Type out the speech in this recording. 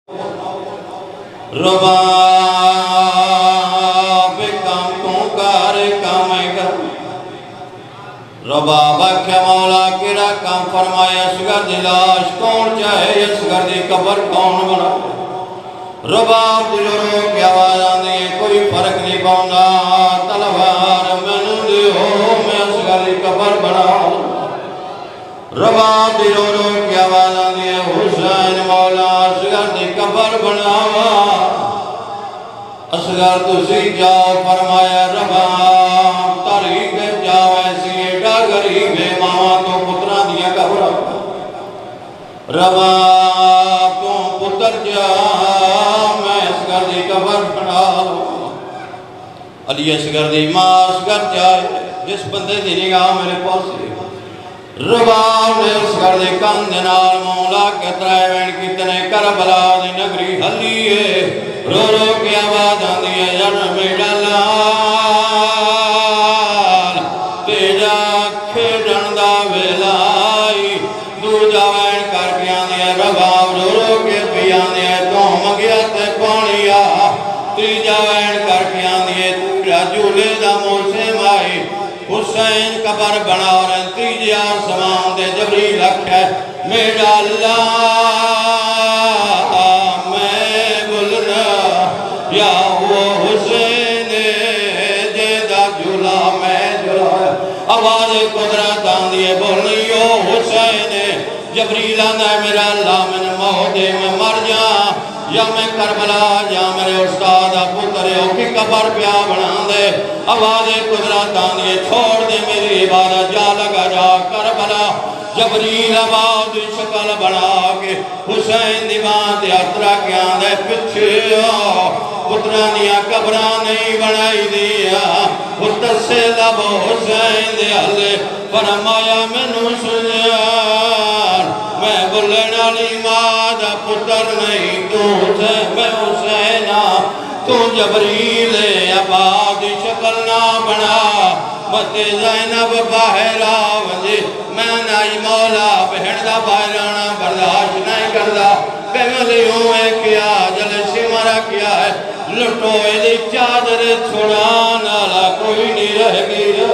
رباب کام تو کار کام کر رباب آکھیا مولا کیڑا کام فرمایا اصغر دی لاش کون چاہے اصغر دی قبر کون بنا رباب دلوروں کی آواز آندی ہے کوئی فرق نہیں پاؤندا تلوار مینوں دیو میں اصغر دی قبر بنا رباب دلوروں کی آواز آندی ہے حسین مولا اصغر دی قبر بناوا اصغر تسی جاؤ فرمایا رباب تاریخ جاؤ ایسی ایڈا غریب ہے ماما تو پترہ دیا قبر رباب تو پتر جا میں اصغر دی قبر بنا علی اصغر دی ماں اصغر جائے جس بندے دی نگاہ میرے پاس رباب نے اصغر دی کندنال مولا کے ترائیوین کتنے کربلا دی نگری حلیے رو رو کی آواز آندی ہے جنم ڈلال تیجا کھیڑن دا ویلائی دو جاوین کر کے آندی ہے رباب رو رو کے پی آندی ہے تو مگیا تے پانیا تی جاوین کر کے آندی ہے تیرا جولے دا موسم آئی حسین قبر بنا رہے تیجی آسمان دے جبریل اکھے میرا اللہ میں بلنا یا وہ حسین جیدہ جھولا میں جھولا آواز قدرت آندیے بولنیو حسین جبریل آندہ میرا اللہ میں مہدے میں مر جا یا میں کربلا یا میرے استاد پترے ہو کی قبر پیا بنا دے آواز قدرت آندیے چھوڑ دے میری عبادت جا لگا جا کربلا جبریل آواز شکل بنا کے حسین دیوان دے اترا کے آندے پچھے پترانیاں قبران نہیں بنائی دیا پتر سے لب حسین دے حلے فرمایا میں نو سنیار میں بلن علی مادہ پتر نہیں تو میں حسینہ تو جبریل عباد شکل نہ بنا مت زینب باہر آوجے میں نائی مولا بہن دا باہرانا برداشت نہیں کردہ پیغلیوں میں کیا جل سمرہ کیا ہے لٹو ایدی چادر چھوڑانا کوئی نہیں رہ گیا